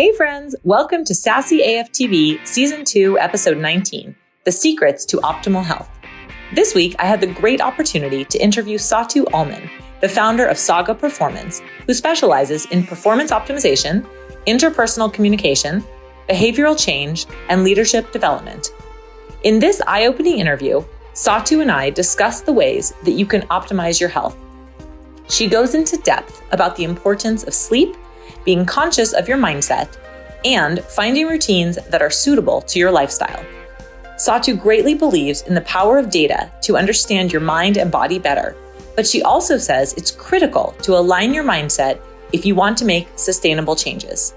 Hey friends, welcome to Sassy AF TV Season 2, Episode 19, The Secrets to Optimal Health. This week, I had the great opportunity to interview Satu Ahlman, the founder of Saga Performance, who specializes in performance optimization, interpersonal communication, behavioral change, and leadership development. In this eye-opening interview, Satu and I discuss the ways that you can optimize your health. She goes into depth about the importance of sleep, being conscious of your mindset, and finding routines that are suitable to your lifestyle. Satu greatly believes in the power of data to understand your mind and body better, but she also says it's critical to align your mindset if you want to make sustainable changes.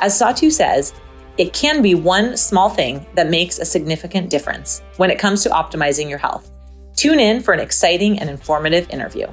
As Satu says, it can be one small thing that makes a significant difference when it comes to optimizing your health. Tune in for an exciting and informative interview.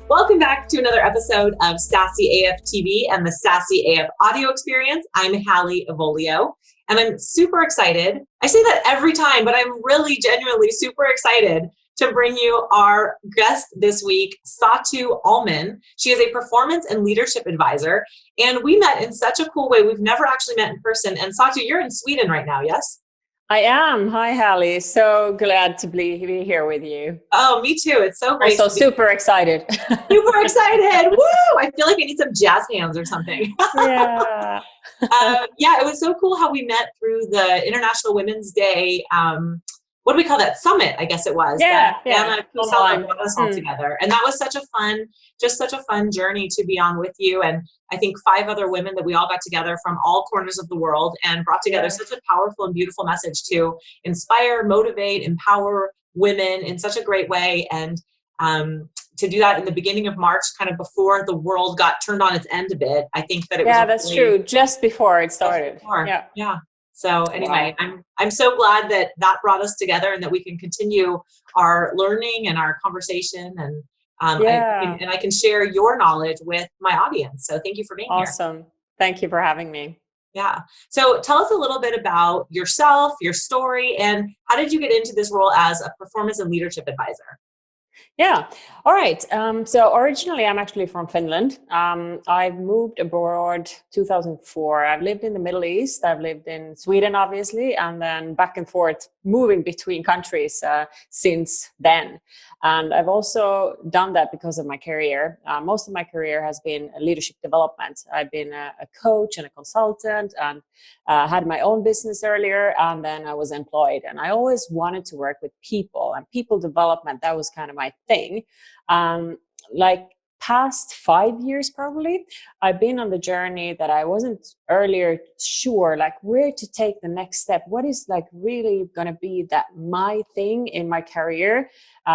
Welcome back to another episode of Sassy AF TV and the Sassy AF audio experience. I'm Hallie Avolio, and I'm super excited. I say that every time, but I'm really genuinely super excited to bring you our guest this week, Satu Ahlman. She is a performance and leadership advisor, and we met in such a cool way. We've never actually met in person. And Satu, you're in Sweden right now, yes? I am. Hi, Hallie. So glad to be here with you. Oh, me too. It's so great. Also super excited. Super excited. Woo! I feel like I need some jazz hands or something. Yeah. Yeah, it was so cool how we met through the International Women's Day. What do we call that? Summit, I guess it was. Yeah. Anna Kusala brought us all together. And that was such a fun journey to be on with you. And I think 5 other women that we all got together from all corners of the world and brought together such a powerful and beautiful message to inspire, motivate, empower women in such a great way. And to do that in the beginning of March, kind of before the world got turned on its end a bit, I think that it was that's true. Just before it started. Yeah. So anyway, I'm so glad that brought us together and that we can continue our learning and our conversation and I can share your knowledge with my audience. So thank you for being here. Awesome. Thank you for having me. Yeah. So tell us a little bit about yourself, your story, and how did you get into this role as a performance and leadership advisor? Yeah. All right. So originally, I'm actually from Finland. I moved abroad 2004. I've lived in the Middle East. I've lived in Sweden, obviously, and then back and forth, moving between countries since then. And I've also done that because of my career. Most of my career has been leadership development. I've been a coach and a consultant and had my own business earlier, and then I was employed. And I always wanted to work with people and people development. That was kind of my thing. Like past 5 years, probably, I've been on the journey that I wasn't earlier sure, like where to take the next step. What is like really going to be that my thing in my career?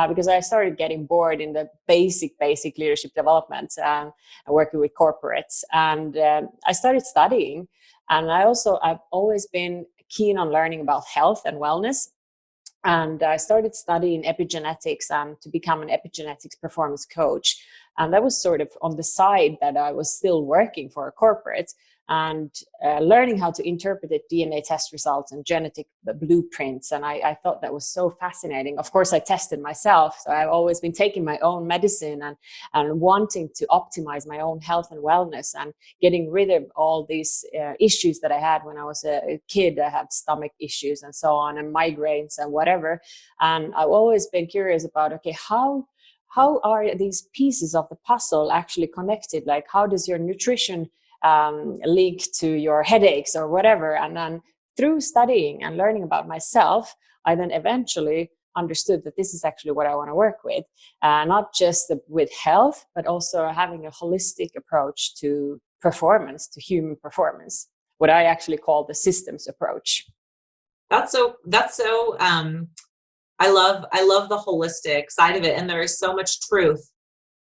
Because I started getting bored in the basic leadership development and working with corporates. And I started studying. And I've always been keen on learning about health and wellness. And I started studying epigenetics to become an epigenetics performance coach. And that was sort of on the side that I was still working for a corporate and learning how to interpret the DNA test results and genetic blueprints. And I thought that was so fascinating. Of course, I tested myself. So I've always been taking my own medicine and wanting to optimize my own health and wellness and getting rid of all these issues that I had when I was a kid. I had stomach issues and so on, and migraines and whatever. And I've always been curious about, okay, how are these pieces of the puzzle actually connected? Like, how does your nutrition link to your headaches or whatever? And then through studying and learning about myself, I then eventually understood that this is actually what I want to work with, not just with health, but also having a holistic approach to performance, to human performance, what I actually call the systems approach. That's so I love the holistic side of it. And there is so much truth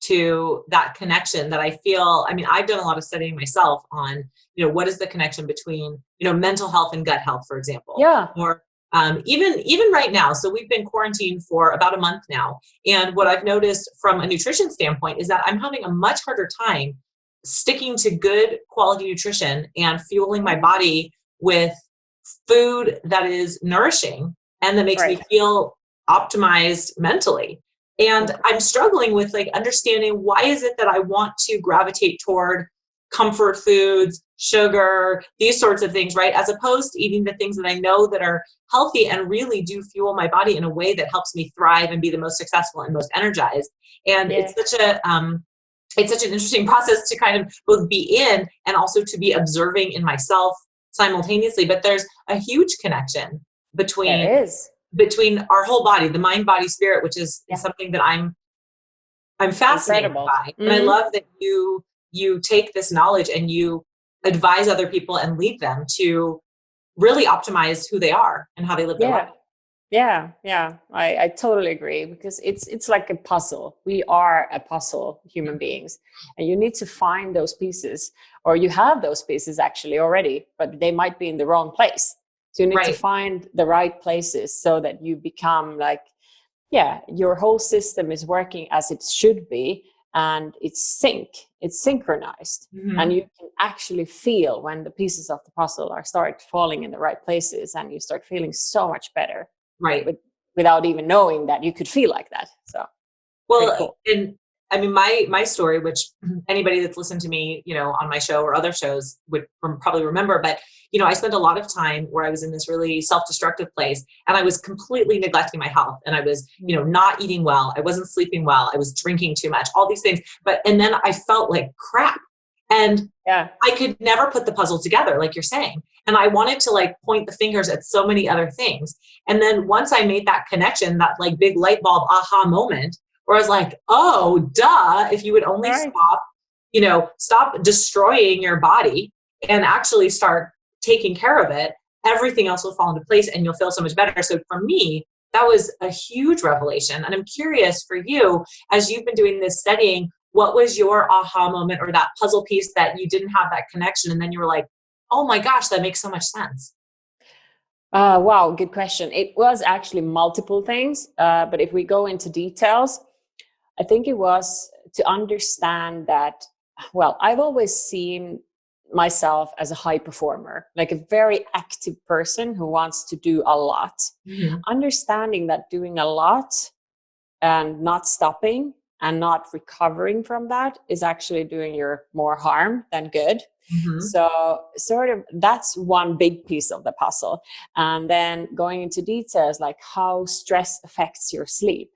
to that connection that I feel, I've done a lot of studying myself on, what is the connection between, mental health and gut health, for example. Yeah. Or even right now. So we've been quarantined for about a month now. And what I've noticed from a nutrition standpoint is that I'm having a much harder time sticking to good quality nutrition and fueling my body with food that is nourishing and that makes me feel optimized mentally. And I'm struggling with understanding why is it that I want to gravitate toward comfort foods, sugar, these sorts of things, right? As opposed to eating the things that I know that are healthy and really do fuel my body in a way that helps me thrive and be the most successful and most energized. And Yeah. it's such an interesting process to kind of both be in and also to be observing in myself simultaneously. But there's a huge connection between There is. our whole body, the mind, body, spirit, which is something that I'm fascinated Incredible. by. And I love that you take this knowledge and you advise other people and lead them to really optimize who they are and how they live their life. Yeah. I totally agree, because it's like a puzzle. We are a puzzle, human beings, and you need to find those pieces, or you have those pieces actually already, but they might be in the wrong place. So you need to find the right places so that you become like, your whole system is working as it should be, and it's synchronized. And you can actually feel when the pieces of the puzzle start falling in the right places, and you start feeling so much better, without even knowing that you could feel like that. So cool. And I mean, my story, which anybody that's listened to me, on my show or other shows would probably remember, but I spent a lot of time where I was in this really self-destructive place, and I was completely neglecting my health, and I was, not eating well. I wasn't sleeping well. I was drinking too much, all these things. And then I felt like crap, and I could never put the puzzle together, like you're saying. And I wanted to like point the fingers at so many other things. And then once I made that connection, that like big light bulb aha moment, where I was like, oh, duh, if you would only stop destroying your body and actually start taking care of it, everything else will fall into place and you'll feel so much better. So for me, that was a huge revelation. And I'm curious for you, as you've been doing this studying, what was your aha moment or that puzzle piece that you didn't have that connection? And then you were like, oh my gosh, that makes so much sense. Wow, good question. It was actually multiple things, but if we go into details, I think it was to understand that, well, I've always seen myself as a high performer, like a very active person who wants to do a lot. Understanding that doing a lot and not stopping and not recovering from that is actually doing you more harm than good. So sort of that's one big piece of the puzzle. And then going into details like how stress affects your sleep,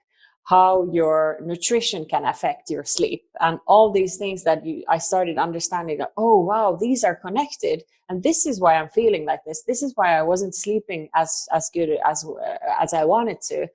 how your nutrition can affect your sleep, and all these things that I started understanding that, oh, wow, these are connected. And this is why I'm feeling like this. This is why I wasn't sleeping as good as I wanted to,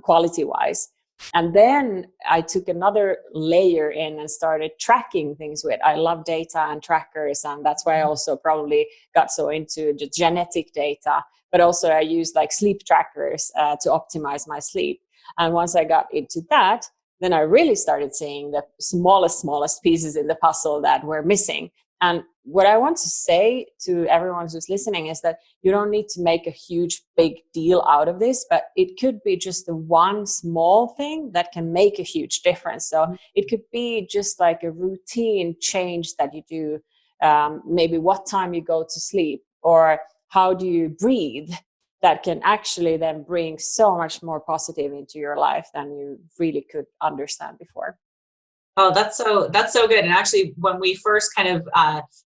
quality wise. And then I took another layer in and started tracking things with. I love data and trackers, and that's why I also probably got so into the genetic data. But also I used like sleep trackers to optimize my sleep. And once I got into that, then I really started seeing the smallest pieces in the puzzle that were missing. And what I want to say to everyone who's listening is that you don't need to make a huge, big deal out of this, but it could be just the one small thing that can make a huge difference. So it could be just like a routine change that you do, maybe what time you go to sleep or how do you breathe, that can actually then bring so much more positive into your life than you really could understand before. Oh, that's so good. And actually, when we first kind of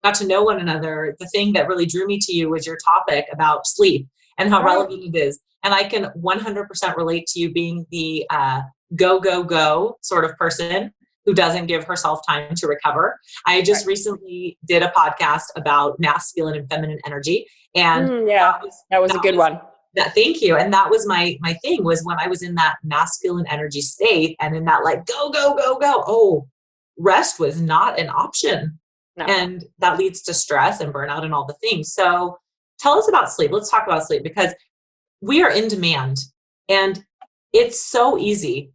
got to know one another, the thing that really drew me to you was your topic about sleep and how relevant it is. And I can 100% relate to you being the go sort of person who doesn't give herself time to recover. I just recently did a podcast about masculine and feminine energy. And that was a good one. Thank you. And that was my thing, was when I was in that masculine energy state and in that like go. Oh, rest was not an option. No. And that leads to stress and burnout and all the things. So tell us about sleep. Let's talk about sleep, because we are in demand and it's so easy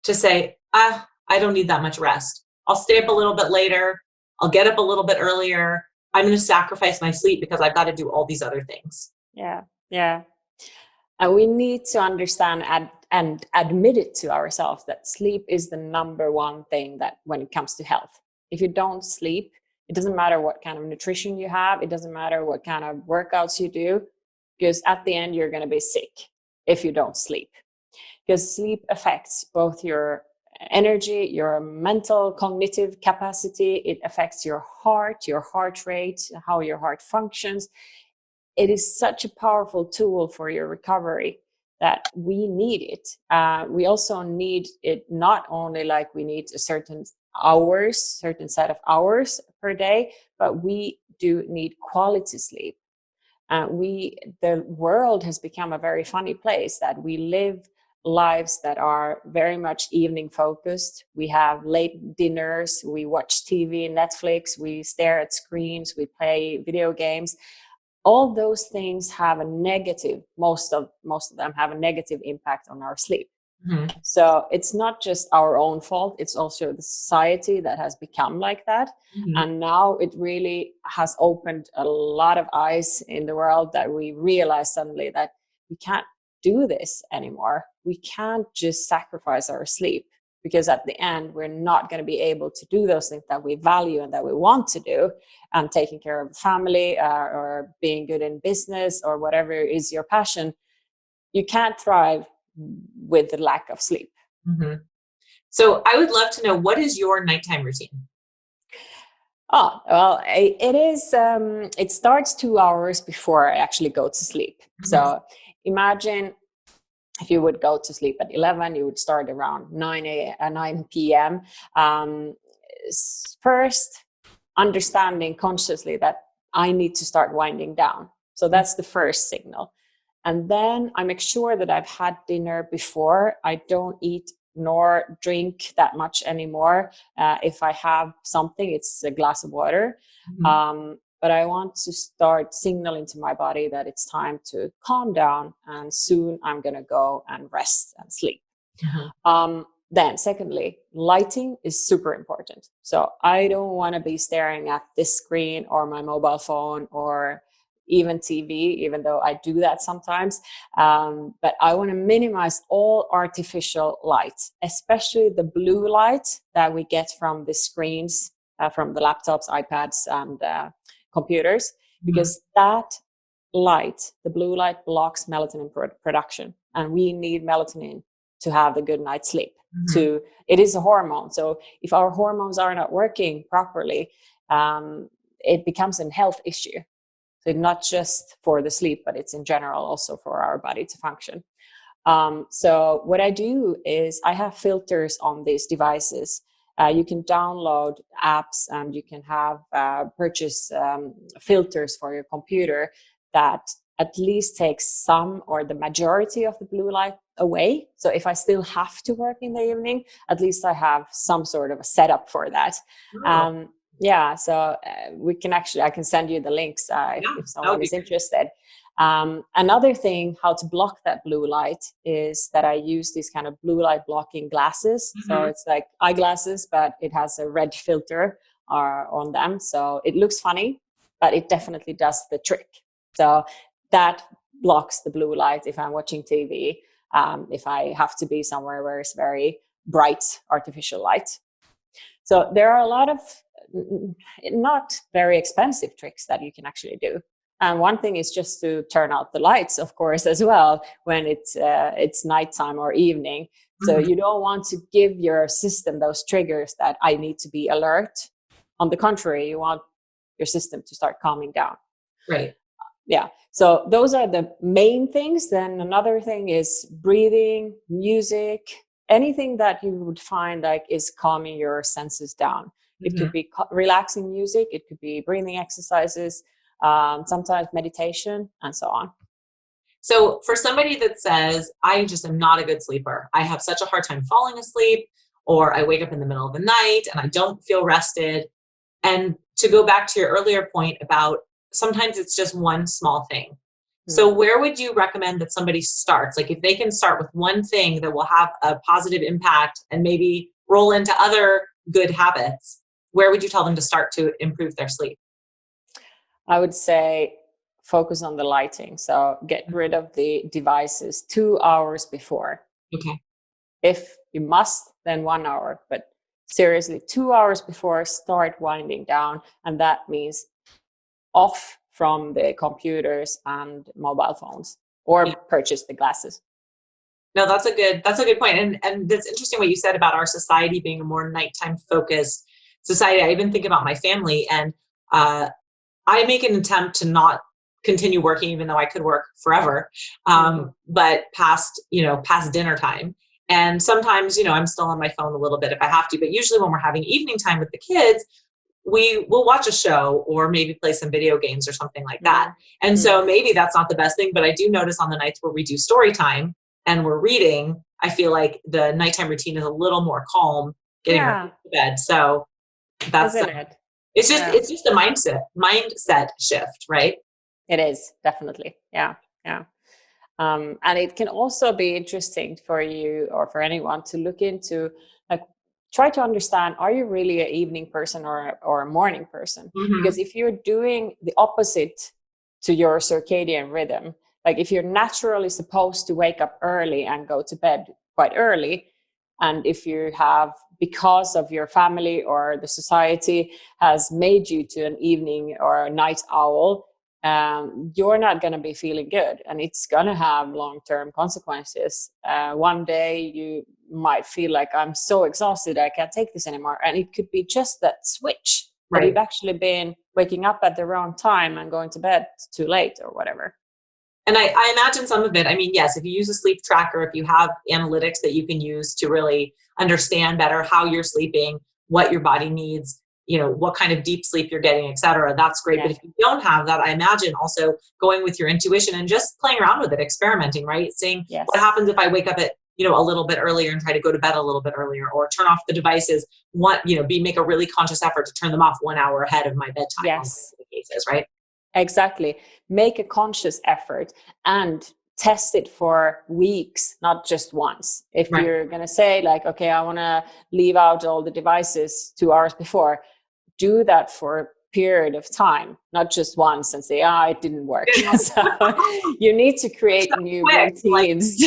to say, I don't need that much rest. I'll stay up a little bit later. I'll get up a little bit earlier. I'm going to sacrifice my sleep because I've got to do all these other things. Yeah. And we need to understand and admit it to ourselves that sleep is the number one thing that when it comes to health. If you don't sleep, it doesn't matter what kind of nutrition you have. It doesn't matter what kind of workouts you do, because at the end, you're going to be sick if you don't sleep. Because sleep affects both your energy, your mental cognitive capacity. It affects your heart rate, how your heart functions. It is such a powerful tool for your recovery that we need it. We also need it not only like we need a certain set of hours per day, but we do need quality sleep. The world has become a very funny place that we live lives that are very much evening focused. We have late dinners, we watch TV, Netflix, we stare at screens, we play video games. All those things have a negative, most of them have a negative impact on our sleep. Mm-hmm. So it's not just our own fault, it's also the society that has become like that. Mm-hmm. And now it really has opened a lot of eyes in the world that we realize suddenly that we can't do this anymore. We can't just sacrifice our sleep, because at the end, we're not going to be able to do those things that we value and that we want to do, and taking care of the family or being good in business or whatever is your passion. You can't thrive with the lack of sleep. Mm-hmm. So I would love to know, what is your nighttime routine? Oh, well, it is, it starts 2 hours before I actually go to sleep. Mm-hmm. So imagine if you would go to sleep at 11, you would start around 9 p.m. First, understanding consciously that I need to start winding down. So that's the first signal. And then I make sure that I've had dinner before. I don't eat nor drink that much anymore. If I have something, it's a glass of water. Mm-hmm. But I want to start signaling to my body that it's time to calm down, and soon I'm going to go and rest and sleep. Mm-hmm. Then secondly, lighting is super important. So I don't want to be staring at this screen or my mobile phone or even TV, even though I do that sometimes. But I want to minimize all artificial light, especially the blue light that we get from the screens, from the laptops, iPads, and computers, because that light, the blue light, blocks melatonin production, and we need melatonin to have the good night's sleep. Mm-hmm. It is a hormone, so if our hormones are not working properly, it becomes a health issue. So not just for the sleep, but it's in general also for our body to function. So what I do is I have filters on these devices. You can download apps and you can have purchase filters for your computer that at least takes some or the majority of the blue light away. So if I still have to work in the evening, at least I have some sort of a setup for that. Oh. Yeah, so I can send you the links if someone is interested. Another thing, how to block that blue light, is that I use these kind of blue light blocking glasses. Mm-hmm. So it's like eyeglasses, but it has a red filter on them. So it looks funny, but it definitely does the trick. So that blocks the blue light if I'm watching TV, if I have to be somewhere where it's very bright artificial light. So there are a lot of not very expensive tricks that you can actually do. And one thing is just to turn out the lights, of course, as well, when it's nighttime or evening. So mm-hmm. You don't want to give your system those triggers that I need to be alert. On the contrary, you want your system to start calming down. Right. Yeah. So those are the main things. Then another thing is breathing, music, anything that you would find like is calming your senses down. It could be relaxing music. It could be breathing exercises, sometimes meditation, and so on. So for somebody that says, I just am not a good sleeper, I have such a hard time falling asleep, or I wake up in the middle of the night and I don't feel rested. And to go back to your earlier point about sometimes it's just one small thing. Mm-hmm. So where would you recommend that somebody starts? Like if they can start with one thing that will have a positive impact and maybe roll into other good habits, where would you tell them to start to improve their sleep? I would say focus on the lighting. So get rid of the devices 2 hours before. Okay. If you must, then 1 hour. But seriously, 2 hours before, start winding down. And that means off from the computers and mobile phones, or purchase the glasses. No, that's a good point. And it's interesting what you said about our society being a more nighttime focused society. I even think about my family, and uh, I make an attempt to not continue working, even though I could work forever, but past dinner time. And sometimes, I'm still on my phone a little bit if I have to, but usually when we're having evening time with the kids, we will watch a show or maybe play some video games or something like that. And so maybe that's not the best thing, but I do notice on the nights where we do story time and we're reading, I feel like the nighttime routine is a little more calm getting ready to bed. So that's Isn't it? it's just a mindset shift, right? It is, definitely. Yeah. And it can also be interesting for you or for anyone to look into, like, try to understand, are you really an evening person or a morning person? Because if you're doing the opposite to your circadian rhythm, like if you're naturally supposed to wake up early and go to bed quite early, and if you have, because of your family or the society has made you to an evening or a night owl, you're not going to be feeling good, and it's going to have long-term consequences. One day you might feel like, I'm so exhausted, I can't take this anymore. And it could be just that switch, that you've actually been waking up at the wrong time and going to bed too late or whatever. And I imagine some of it, I mean, yes, if you use a sleep tracker, if you have analytics that you can use to really understand better how you're sleeping, what your body needs, what kind of deep sleep you're getting, et cetera, that's great. But if you don't have that, I imagine also going with your intuition and just playing around with it, experimenting, right? Seeing what happens if I wake up at, a little bit earlier and try to go to bed a little bit earlier, or turn off the devices, make a really conscious effort to turn them off 1 hour ahead of my bedtime. Yes. On cases, right? Exactly. Make a conscious effort and test it for weeks, not just once. If you're going to say like, okay, I want to leave out all the devices 2 hours before, do that for a period of time, not just once and say, it didn't work. So you need to create new routines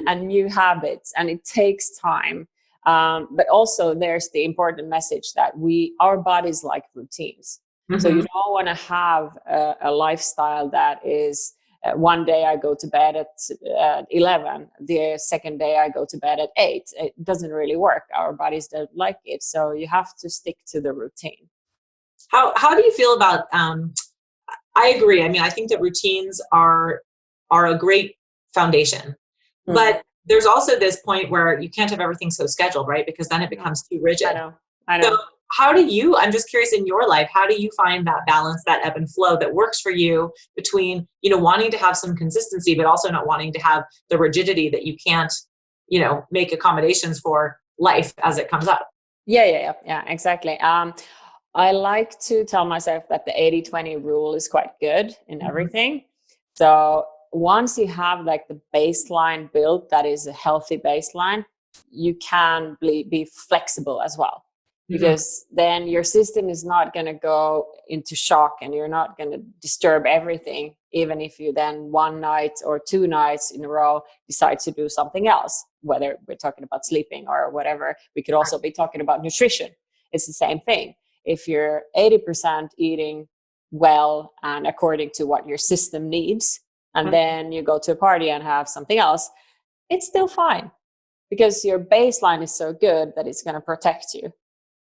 and new habits, and it takes time. But also there's the important message that our bodies like routines. So you don't want to have a lifestyle that is, one day I go to bed at 11, the second day I go to bed at 8. It doesn't really work. Our bodies don't like it. So you have to stick to the routine. How do you feel about, I agree. I mean, I think that routines are a great foundation, but there's also this point where you can't have everything so scheduled, right? Because then it becomes too rigid. I know. So I'm just curious, in your life, how do you find that balance, that ebb and flow that works for you between, wanting to have some consistency, but also not wanting to have the rigidity that you can't, make accommodations for life as it comes up? Yeah, exactly. I like to tell myself that the 80-20 rule is quite good in everything. So once you have like the baseline built, that is a healthy baseline, you can be flexible as well. Because then your system is not going to go into shock, and you're not going to disturb everything, even if you then one night or 2 nights in a row decide to do something else, whether we're talking about sleeping or whatever. We could also be talking about nutrition. It's the same thing. If you're 80% eating well and according to what your system needs, and then you go to a party and have something else, it's still fine, because your baseline is so good that it's going to protect you.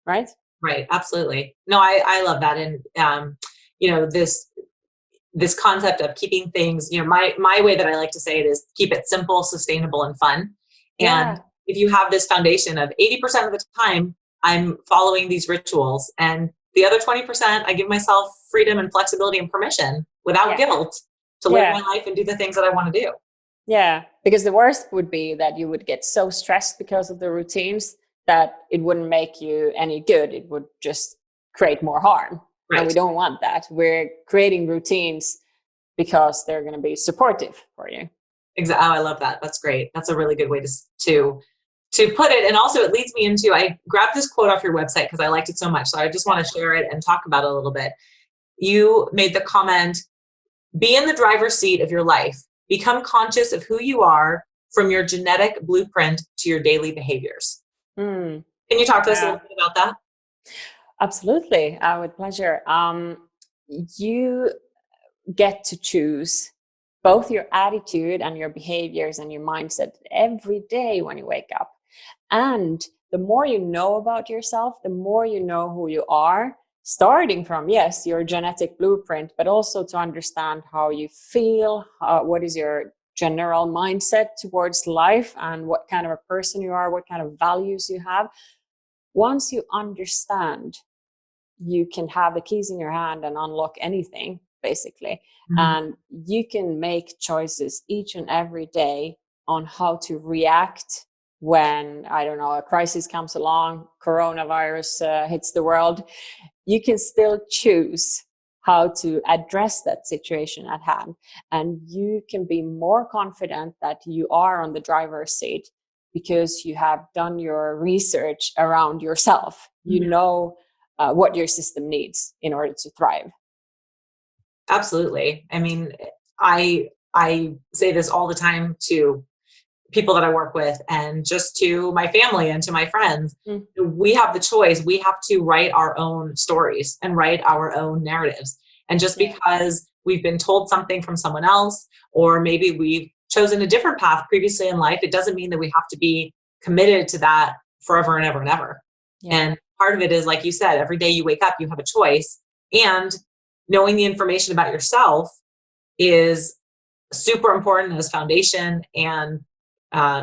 Right. Absolutely. No, I love that. And, this concept of keeping things, my way that I like to say it is keep it simple, sustainable, and fun. And if you have this foundation of 80% of the time, I'm following these rituals, and the other 20%, I give myself freedom and flexibility and permission without guilt to live my life and do the things that I want to do. Yeah. Because the worst would be that you would get so stressed because of the routines that it wouldn't make you any good. It would just create more harm. And we don't want that. We're creating routines because they're going to be supportive for you. Exactly. Oh, I love that. That's great. That's a really good way to put it. And also it leads me into, I grabbed this quote off your website because I liked it so much. So I just want to share it and talk about it a little bit. You made the comment, be in the driver's seat of your life. Become conscious of who you are, from your genetic blueprint to your daily behaviors. Can you talk to us a little bit about that? Absolutely. With pleasure. You get to choose both your attitude and your behaviors and your mindset every day when you wake up. And the more you know about yourself, the more you know who you are, starting from, yes, your genetic blueprint, but also to understand how you feel, what is your general mindset towards life, and what kind of a person you are, what kind of values you have. Once you understand, you can have the keys in your hand and unlock anything, basically. And you can make choices each and every day on how to react when, I don't know, a crisis comes along, coronavirus hits the world. You can still choose how to address that situation at hand. And you can be more confident that you are on the driver's seat because you have done your research around yourself. You know what your system needs in order to thrive. Absolutely. I mean, I say this all the time to people that I work with and just to my family and to my friends. We have the choice. We have to write our own stories and write our own narratives. And just because we've been told something from someone else, or maybe we've chosen a different path previously in life, it doesn't mean that we have to be committed to that forever and ever and ever. And part of it is, like you said, every day you wake up, you have a choice. And knowing the information about yourself is super important as foundation and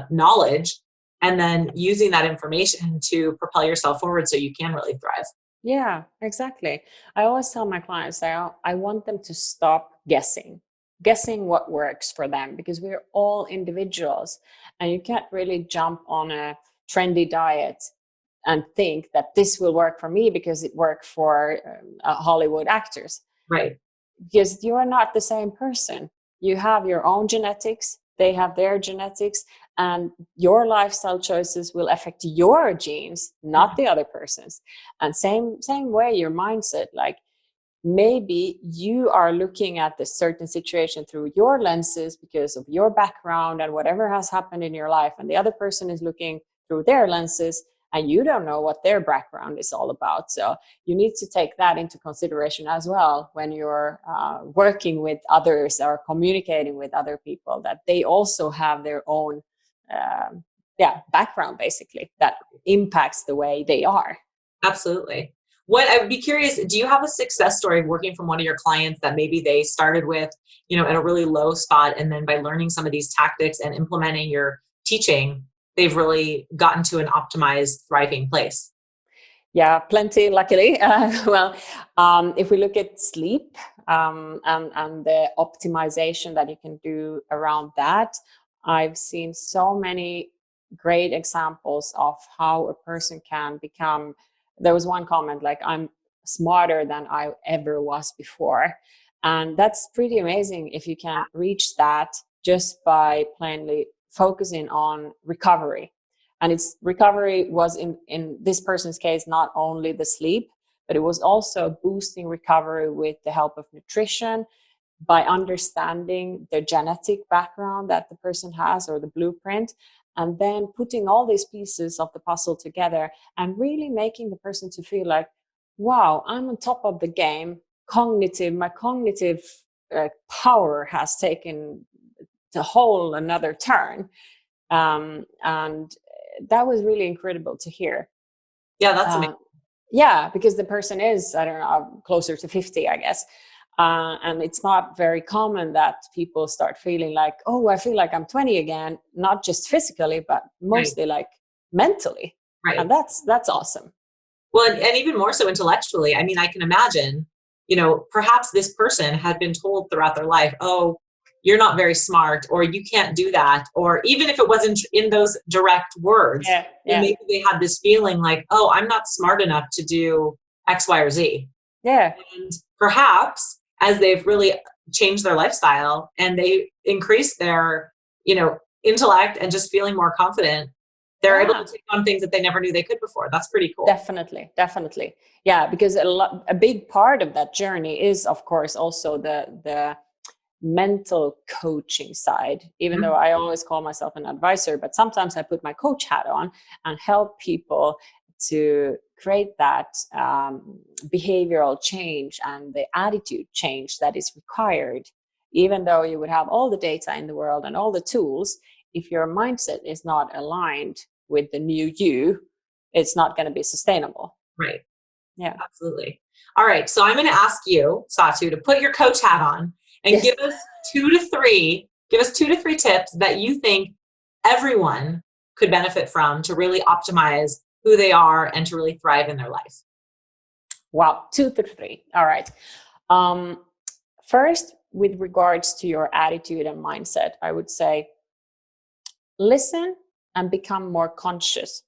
knowledge, and then using that information to propel yourself forward so you can really thrive. Yeah, exactly. I always tell my clients that I want them to stop guessing what works for them, because we're all individuals and you can't really jump on a trendy diet and think that this will work for me because it worked for Hollywood actors. Right. Because you are not the same person. You have your own genetics, they have their genetics, and your lifestyle choices will affect your genes, not the other person's. And same way, your mindset, like maybe you are looking at this certain situation through your lenses because of your background and whatever has happened in your life, and the other person is looking through their lenses and you don't know what their background is all about. So you need to take that into consideration as well when you're working with others or communicating with other people, that they also have their own background, basically, that impacts the way they are. Absolutely. What I would be curious, do you have a success story working from one of your clients that maybe they started with, at a really low spot, and then by learning some of these tactics and implementing your teaching, they've really gotten to an optimized, thriving place? Yeah, plenty, luckily. If we look at sleep and the optimization that you can do around that, I've seen so many great examples of how a person can become. There was one comment like, I'm smarter than I ever was before. And that's pretty amazing if you can reach that just by plainly focusing on recovery. And its recovery was in this person's case, not only the sleep, but it was also boosting recovery with the help of nutrition, by understanding the genetic background that the person has, or the blueprint, and then putting all these pieces of the puzzle together and really making the person to feel like, wow, I'm on top of the game. My cognitive power has taken the whole another turn. And that was really incredible to hear. Yeah, that's amazing. Yeah, because the person is, I don't know, closer to 50, I guess. And it's not very common that people start feeling like, oh, I feel like I'm 20 again, not just physically, but mostly like mentally. Right. And that's awesome. Well, and even more so intellectually. I mean, I can imagine, perhaps this person had been told throughout their life, oh, you're not very smart, or you can't do that. Or even if it wasn't in those direct words, maybe they had this feeling like, oh, I'm not smart enough to do X, Y, or Z. Yeah. And perhaps as they've really changed their lifestyle and they increase their, intellect and just feeling more confident, they're able to take on things that they never knew they could before. That's pretty cool. Definitely. Yeah, because a big part of that journey is, of course, also the mental coaching side, even though I always call myself an advisor, but sometimes I put my coach hat on and help people to create that behavioral change and the attitude change that is required even though you would have all the data in the world and all the tools, if your mindset is not aligned with the new you, it's not going to be sustainable. Right. Yeah. Absolutely. All right. So I'm going to ask you, Satu, to put your coach hat on and give us 2 to 3 tips that you think everyone could benefit from to really optimize who they are and to really thrive in their life. Wow. 2 to 3. All right. First, with regards to your attitude and mindset, I would say listen and become more conscious.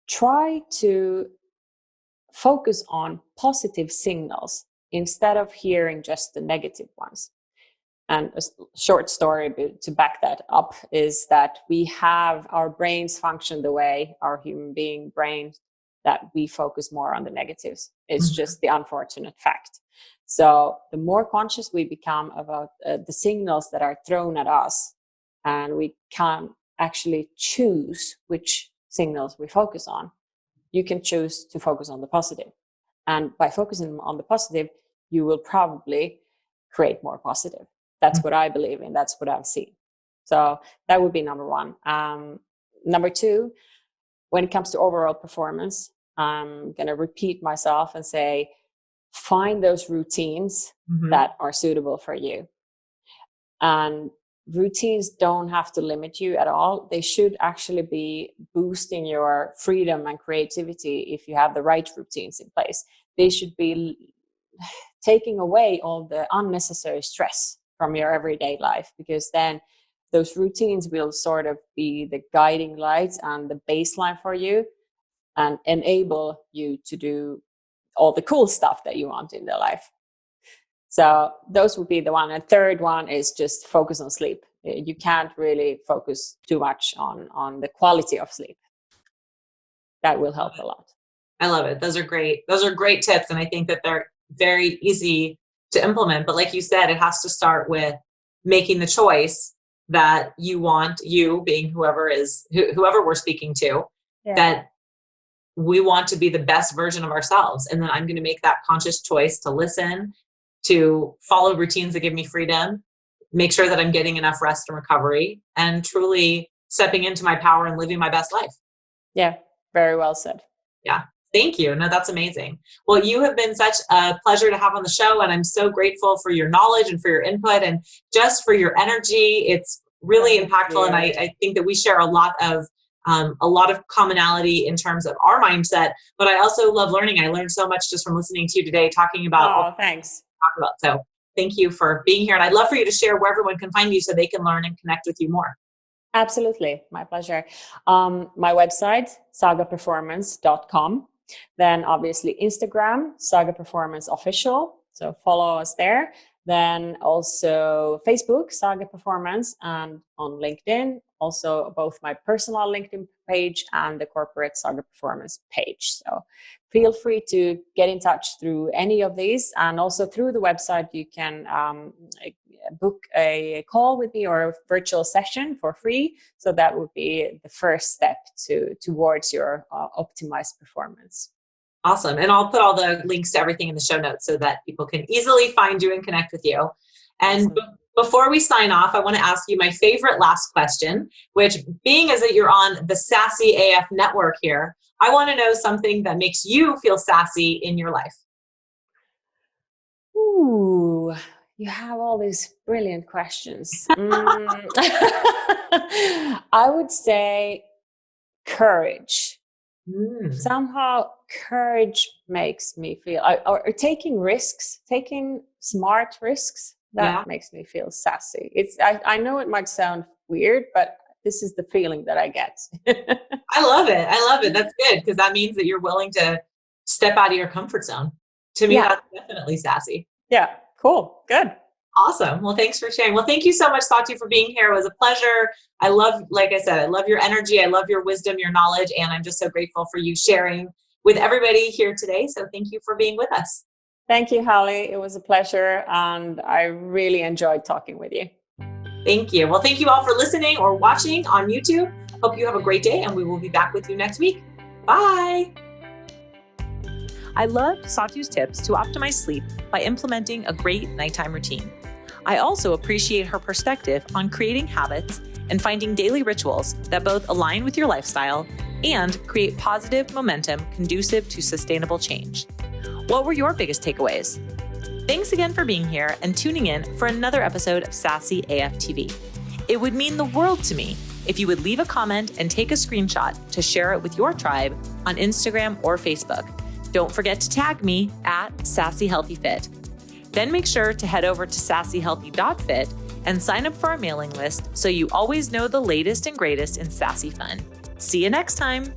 Try to focus on positive signals instead of hearing just the negative ones. And a short story to back that up is that we have our brains function the way our human being brain, that we focus more on the negatives. It's just the unfortunate fact. So the more conscious we become about the signals that are thrown at us, and we can actually choose which signals we focus on, you can choose to focus on the positive. And by focusing on the positive, you will probably create more positive. That's what I believe in. That's what I've seen. So that would be number one. Number two, when it comes to overall performance, I'm going to repeat myself and say, find those routines that are suitable for you. And routines don't have to limit you at all. They should actually be boosting your freedom and creativity if you have the right routines in place. They should be taking away all the unnecessary stress from your everyday life, because then those routines will sort of be the guiding lights and the baseline for you and enable you to do all the cool stuff that you want in their life. So those would be the one. And third one is just focus on sleep. You can't really focus too much on the quality of sleep. That will help a lot. I love it. Those are great. Those are great tips. And I think that they're very easy to implement. But like you said, it has to start with making the choice that you want, you being whoever we're speaking to, that we want to be the best version of ourselves. And then I'm going to make that conscious choice to listen, to follow routines that give me freedom, make sure that I'm getting enough rest and recovery, and truly stepping into my power and living my best life. Yeah, very well said. Yeah. Thank you. No, that's amazing. Well, you have been such a pleasure to have on the show, and I'm so grateful for your knowledge and for your input and just for your energy. It's really impactful. And I think that we share a lot of commonality in terms of our mindset, but I also love learning. I learned so much just from listening to you today, talking about thanks. So thank you for being here. And I'd love for you to share where everyone can find you so they can learn and connect with you more. Absolutely. My pleasure. My website, sagaperformance.com. Then obviously Instagram, Saga Performance Official. So follow us there. Then also Facebook, Saga Performance, and on LinkedIn, also both my personal LinkedIn page and the corporate Saga Performance page. So feel free to get in touch through any of these, and also through the website you can book a call with me or a virtual session for free. So that would be the first step towards your optimized performance. Awesome. And I'll put all the links to everything in the show notes so that people can easily find you and connect with you. And before we sign off, I want to ask you my favorite last question, which, being as that you're on the Sassy AF network here, I want to know something that makes you feel sassy in your life. Ooh, you have all these brilliant questions. I would say courage. Somehow courage makes me feel, or taking risks, taking smart risks, that makes me feel sassy. I know it might sound weird, but this is the feeling that I get. I love it. I love it. That's good, because that means that you're willing to step out of your comfort zone. To me, that's definitely sassy. Yeah. Cool. Good. Awesome. Well, thanks for sharing. Well, thank you so much, Satu, for being here. It was a pleasure. I love, like I said, I love your energy. I love your wisdom, your knowledge, and I'm just so grateful for you sharing with everybody here today. So thank you for being with us. Thank you, Holly. It was a pleasure, and I really enjoyed talking with you. Thank you. Well, thank you all for listening or watching on YouTube. Hope you have a great day, and we will be back with you next week. Bye. I loved Satu's tips to optimize sleep by implementing a great nighttime routine. I also appreciate her perspective on creating habits and finding daily rituals that both align with your lifestyle and create positive momentum conducive to sustainable change. What were your biggest takeaways? Thanks again for being here and tuning in for another episode of Sassy AF TV. It would mean the world to me if you would leave a comment and take a screenshot to share it with your tribe on Instagram or Facebook. Don't forget to tag me at Sassy Healthy Fit. Then make sure to head over to sassyhealthy.fit and sign up for our mailing list so you always know the latest and greatest in sassy fun. See you next time.